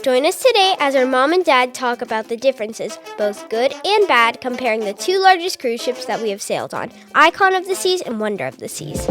Join us today as our mom and dad talk about the differences, both good and bad, comparing the two largest cruise ships that we have sailed on, Icon of the Seas and Wonder of the Seas.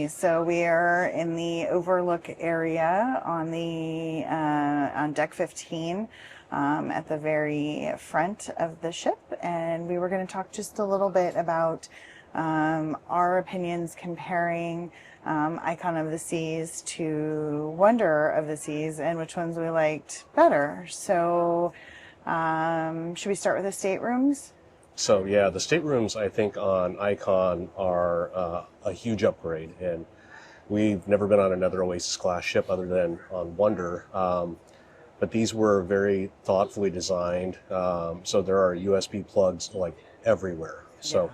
So we are in the overlook area on on deck 15 at the very front of the ship, and we were going to talk just a little bit about our opinions comparing Icon of the Seas to Wonder of the Seas and which ones we liked better. So should we start with the staterooms? So yeah, the staterooms I think on Icon are a huge upgrade, and we've never been on another Oasis class ship other than on Wonder, but these were very thoughtfully designed. So there are USB plugs like everywhere. So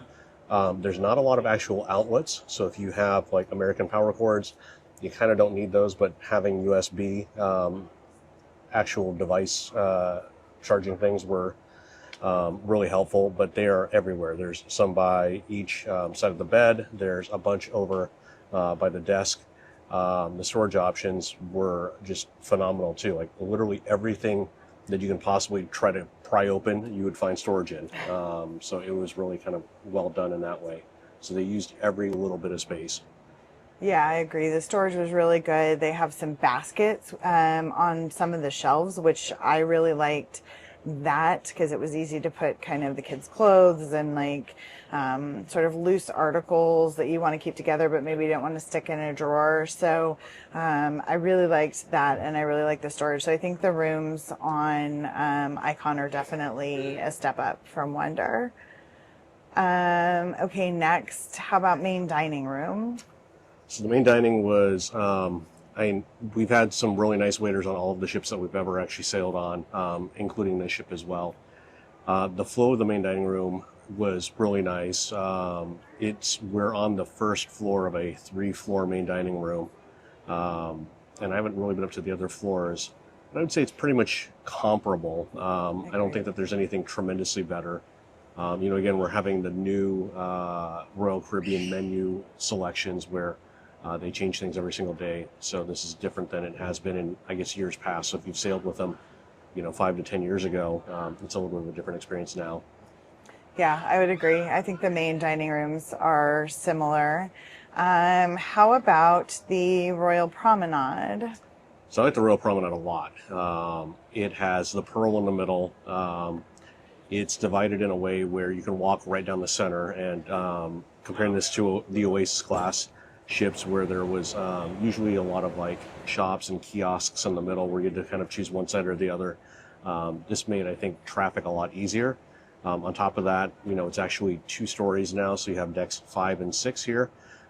there's not a lot of actual outlets. So if you have like American power cords, you kind of don't need those, but having USB actual device charging things were really helpful, but they are everywhere. There's some by each side of the bed. There's a bunch over by the desk. The storage options were just phenomenal too. Like literally everything that you can possibly try to pry open, you would find storage in. So it was really kind of well done in that way. So they used every little bit of space. Yeah, I agree. The storage was really good. They have some baskets on some of the shelves, which I really liked that because it was easy to put kind of the kids' clothes and like sort of loose articles that you want to keep together but maybe you don't want to stick in a drawer. So I really liked that, and I really like the storage. So I think the rooms on Icon are definitely a step up from Wonder. Okay, next, how about main dining room? So the main dining was we've had some really nice waiters on all of the ships that we've ever actually sailed on, including this ship as well. The flow of the main dining room was really nice. We're on the first floor of a 3-floor main dining room, and I haven't really been up to the other floors. But I would say it's pretty much comparable. I don't think that there's anything tremendously better. Again, we're having the new Royal Caribbean menu selections where they change things every single day, so this is different than it has been in, I guess, years past. So if you've sailed with them, 5 to 10 years ago, it's a little bit of a different experience now. Yeah, I would agree. I think the main dining rooms are similar. How about the Royal Promenade? So I like the Royal Promenade a lot. It has the pearl in the middle. It's divided in a way where you can walk right down the center, and comparing this to the Oasis class ships where there was usually a lot of like shops and kiosks in the middle where you had to kind of choose one side or the other. This made, I think, traffic a lot easier. On top of that, it's actually 2 stories now, so you have decks 5 and 6 here,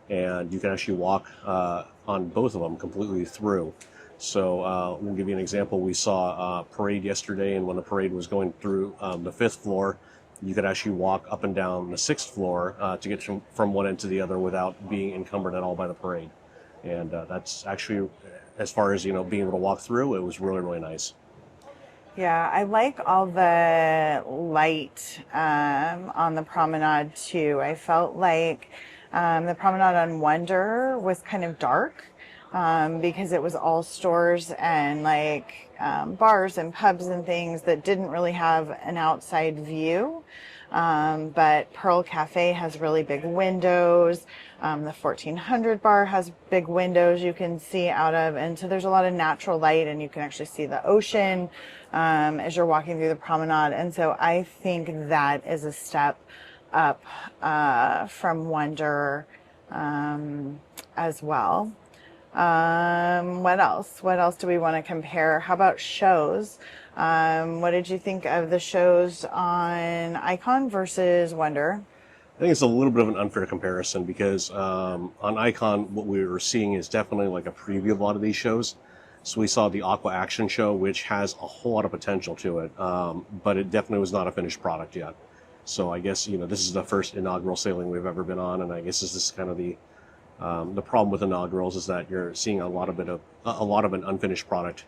and you can actually walk on both of them completely through. So we'll give you an example. We saw a parade yesterday, and when the parade was going through the 5th floor, you could actually walk up and down the 6th floor to get from one end to the other without being encumbered at all by the parade. And that's actually, as far as, being able to walk through, it was really, really nice. Yeah, I like all the light on the promenade too. I felt like the promenade on Wonder was kind of dark because it was all stores and like bars and pubs and things that didn't really have an outside view. But Pearl Cafe has really big windows. The 1400 bar has big windows you can see out of. And so there's a lot of natural light, and you can actually see the ocean as you're walking through the promenade. And so I think that is a step up from Wonder as well. What else? What else do we want to compare? How about shows? What did you think of the shows on Icon versus Wonder? I think it's a little bit of an unfair comparison because on Icon, what we were seeing is definitely like a preview of a lot of these shows. So we saw the Aqua Action show, which has a whole lot of potential to it, but it definitely was not a finished product yet. So I guess, this is the first inaugural sailing we've ever been on, and I guess this is kind of the problem with inaugurals is that you're seeing a lot of an unfinished product,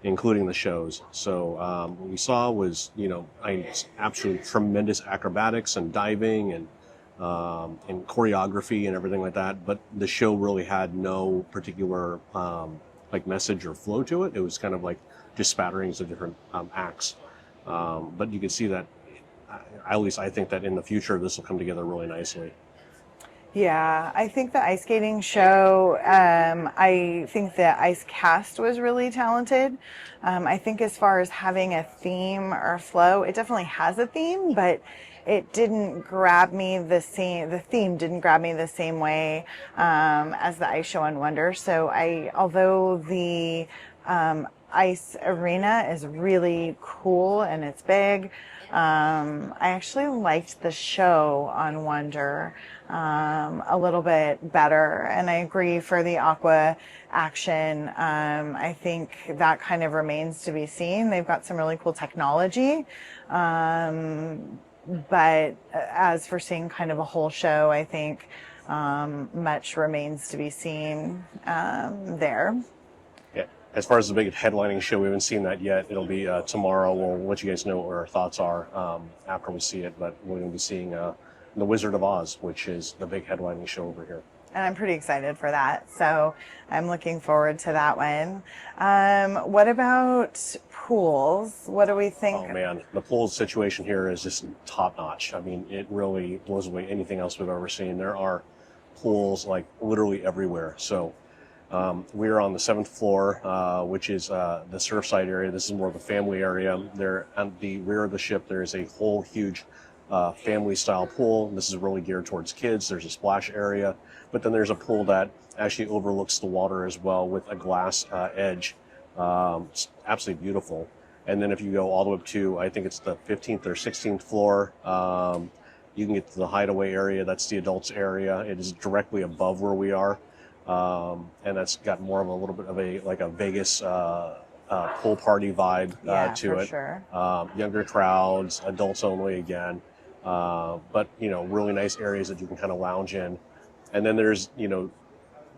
including the shows. So what we saw was, absolutely tremendous acrobatics and diving and choreography and everything like that. But the show really had no particular like message or flow to it. It was kind of like just spatterings of different acts. But you can see that, at least I think that in the future this will come together really nicely. Yeah, I think the ice skating show, I think the ice cast was really talented. I think as far as having a theme or flow, it definitely has a theme, but it didn't grab me the theme didn't grab me the same way as the ice show on Wonder. So although the ice arena is really cool and it's big, I actually liked the show on Wonder a little bit better, and I agree for the aqua action. I think that kind of remains to be seen. They've got some really cool technology, but as for seeing kind of a whole show, I think much remains to be seen there. As far as the big headlining show, we haven't seen that yet. It'll be tomorrow. We'll let you guys know what our thoughts are after we see it. But we're going to be seeing The Wizard of Oz, which is the big headlining show over here. And I'm pretty excited for that. So I'm looking forward to that one. What about pools? What do we think? Oh, man. The pool situation here is just top notch. I mean, it really blows away anything else we've ever seen. There are pools like literally everywhere. So we're on the 7th floor, which is the surfside area. This is more of a family area. There on the rear of the ship, there is a whole huge family-style pool. This is really geared towards kids. There's a splash area, but then there's a pool that actually overlooks the water as well with a glass edge. It's absolutely beautiful. And then if you go all the way up to, I think it's the 15th or 16th floor, you can get to the hideaway area. That's the adults area. It is directly above where we are. And that's got more of a little bit of a Vegas pool party vibe to it. Sure. Younger crowds, adults only again, but really nice areas that you can kind of lounge in. And then there's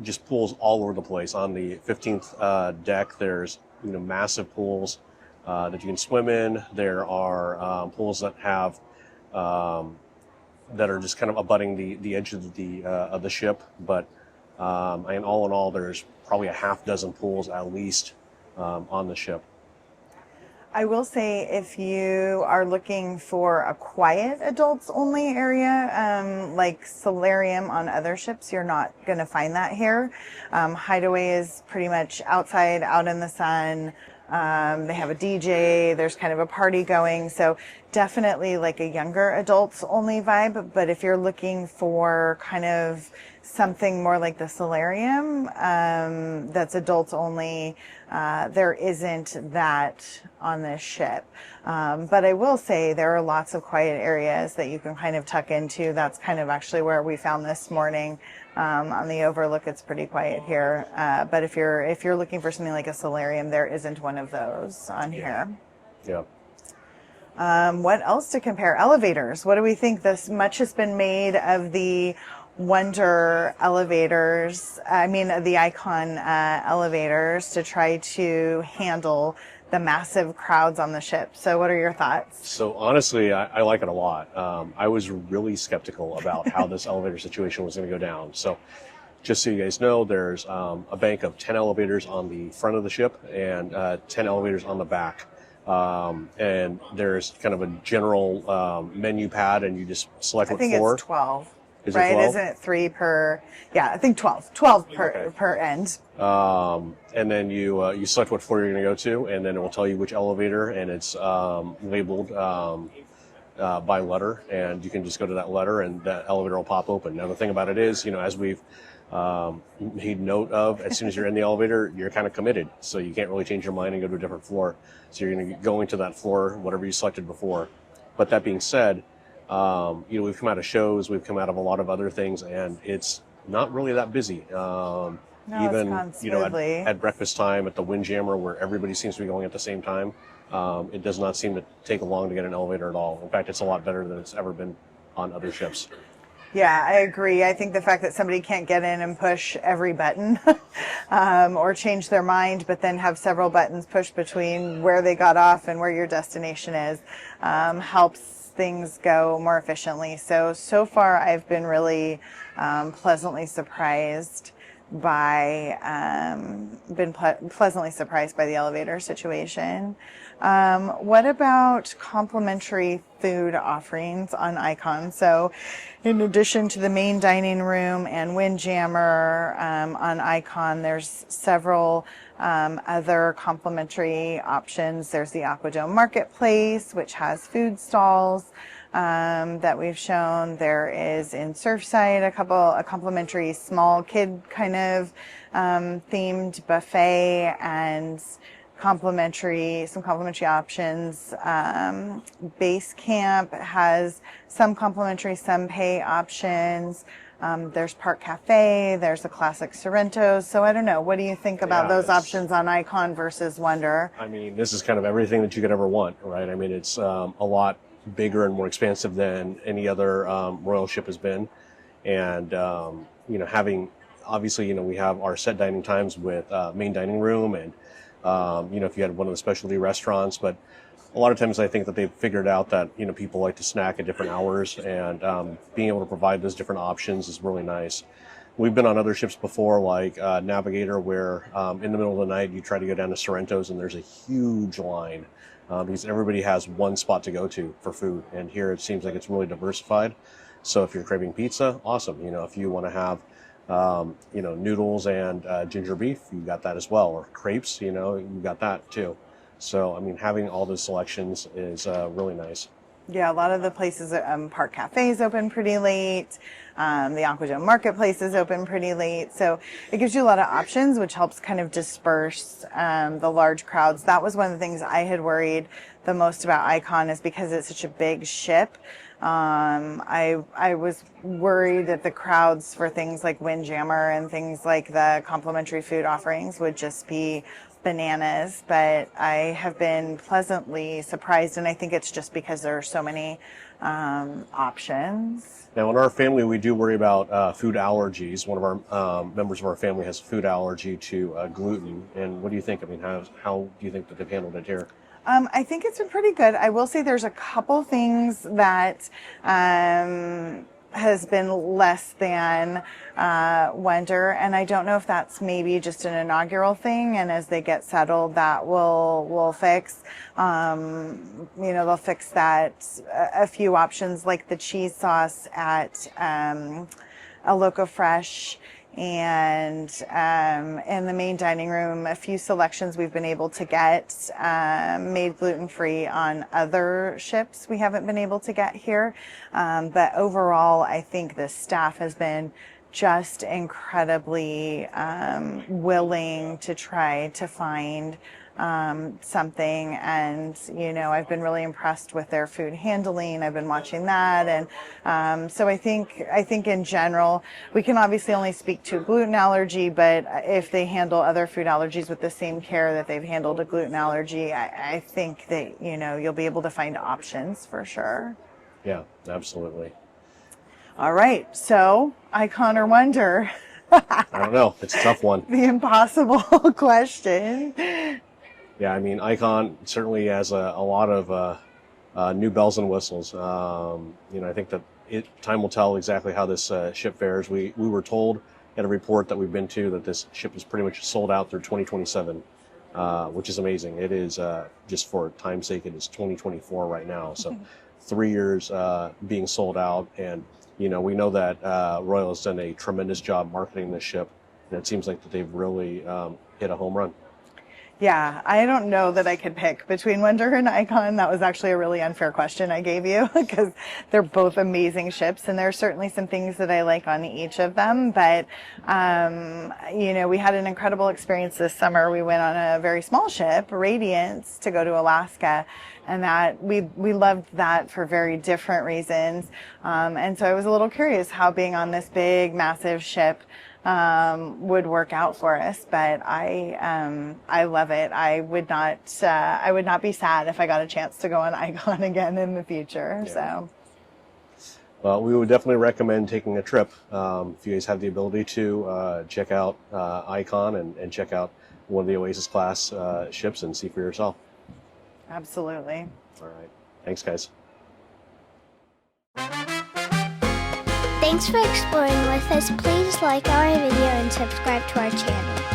just pools all over the place. On the 15th deck, there's massive pools that you can swim in. There are pools that have that are just kind of abutting the edge of the ship, but. And all in all, there's probably a half dozen pools at least on the ship. I will say if you are looking for a quiet adults only area, like solarium on other ships, you're not going to find that here. Hideaway is pretty much outside, out in the sun. They have a DJ, there's kind of a party going. So definitely like a younger adults only vibe. But if you're looking for kind of something more like the solarium, that's adults only, there isn't that on this ship. But I will say there are lots of quiet areas that you can kind of tuck into. That's kind of actually where we found this morning. On the overlook, it's pretty quiet here. But if you're looking for something like a solarium, there isn't one of those on here. Yeah. What else to compare? Elevators. What do we think? This much has been made of the Wonder elevators. I mean, the Icon elevators to try to handle the massive crowds on the ship. So what are your thoughts? So honestly, I like it a lot. I was really skeptical about how this elevator situation was going to go down. So just so you guys know, there's a bank of 10 elevators on the front of the ship and 10 elevators on the back. And there's kind of a general menu pad, and you just select what floor. I think it's 12. Is right? It 12? Isn't it 3 per? Yeah, I think 12. 12 per end. And then you select what floor you're going to go to, and then it will tell you which elevator, and it's labeled by letter, and you can just go to that letter, and that elevator will pop open. Now the thing about it is, as we've made note of, as soon as you're in the elevator, you're kind of committed, so you can't really change your mind and go to a different floor. So you're going to go into that floor, whatever you selected before. But that being said, we've come out of shows, we've come out of a lot of other things, and it's not really that busy. No, Even it's gone smoothly. At breakfast time at the Windjammer, where everybody seems to be going at the same time, It does not seem to take long to get an elevator at all. In fact, it's a lot better than it's ever been on other ships. Yeah, I agree. I think the fact that somebody can't get in and push every button or change their mind, but then have several buttons pushed between where they got off and where your destination is helps things go more efficiently. So far, I've been really pleasantly surprised by pleasantly surprised by the elevator situation. What about complimentary food offerings on Icon? So in addition to the main dining room and Windjammer on Icon, there's several other complimentary options. There's the Aquadome Marketplace, which has food stalls that we've shown. There is in Surfside a complimentary small kid kind of themed buffet and some complimentary options. Base Camp has some complimentary, some pay options. There's Park Cafe, there's a classic Sorrento. So I don't know, what do you think about those options on Icon versus Wonder? I mean, this is kind of everything that you could ever want, right? I mean, it's a lot bigger and more expansive than any other royal ship has been. And, having, obviously, we have our set dining times with main dining room and, if you had one of the specialty restaurants, but a lot of times I think that they've figured out that, people like to snack at different hours, and being able to provide those different options is really nice. We've been on other ships before, like Navigator, where in the middle of the night you try to go down to Sorrento's and there's a huge line because everybody has one spot to go to for food. And here it seems like it's really diversified. So if you're craving pizza, awesome. If you want to have noodles and ginger beef, you got that as well. Or crepes, you got that too. So, I mean, having all those selections is really nice. Yeah, a lot of the places, Park Cafe is open pretty late. The Aquadome Marketplace is open pretty late. So it gives you a lot of options, which helps kind of disperse the large crowds. That was one of the things I had worried the most about Icon, is because it's such a big ship. I was worried that the crowds for things like Windjammer and things like the complimentary food offerings would just be bananas, but I have been pleasantly surprised, and I think it's just because there are so many options. Now, in our family, we do worry about food allergies. One of our members of our family has a food allergy to gluten. And what do you think? I mean, how do you think that they've handled it here? I think it's been pretty good. I will say there's a couple things that has been less than Wonder, and I don't know if that's maybe just an inaugural thing, and as they get settled, that will fix. They'll fix that. A few options like the cheese sauce at A Loco Fresh. And in the main dining room, a few selections we've been able to get made gluten-free on other ships we haven't been able to get here. But overall, I think the staff has been just incredibly willing to try to find something, and I've been really impressed with their food handling. I've been watching that, and so I think in general, we can obviously only speak to gluten allergy, but if they handle other food allergies with the same care that they've handled a gluten allergy, I think that you'll be able to find options for sure. Yeah, absolutely. All right, so Icon or Wonder? I don't know. It's a tough one. The impossible question. Yeah, I mean, Icon certainly has a lot of new bells and whistles. I think that time will tell exactly how this ship fares. We were told at a report that we've been to that this ship is pretty much sold out through 2027, which is amazing. It is, just for time's sake, it is 2024 right now. So 3 years being sold out. And, we know that Royal has done a tremendous job marketing this ship. And it seems like that they've really hit a home run. Yeah, I don't know that I could pick between Wonder and Icon. That was actually a really unfair question I gave you because they're both amazing ships, and there are certainly some things that I like on each of them. But, we had an incredible experience this summer. We went on a very small ship, Radiance, to go to Alaska, and that we loved that for very different reasons. And so I was a little curious how being on this big, massive ship would work out for us. But I love it. I would not be sad if I got a chance to go on Icon again in the future. Yeah. So. Well, we would definitely recommend taking a trip. If you guys have the ability to check out Icon and check out one of the Oasis class ships and see for yourself. Absolutely. All right. Thanks, guys. Thanks for exploring with us. Please like our video and subscribe to our channel.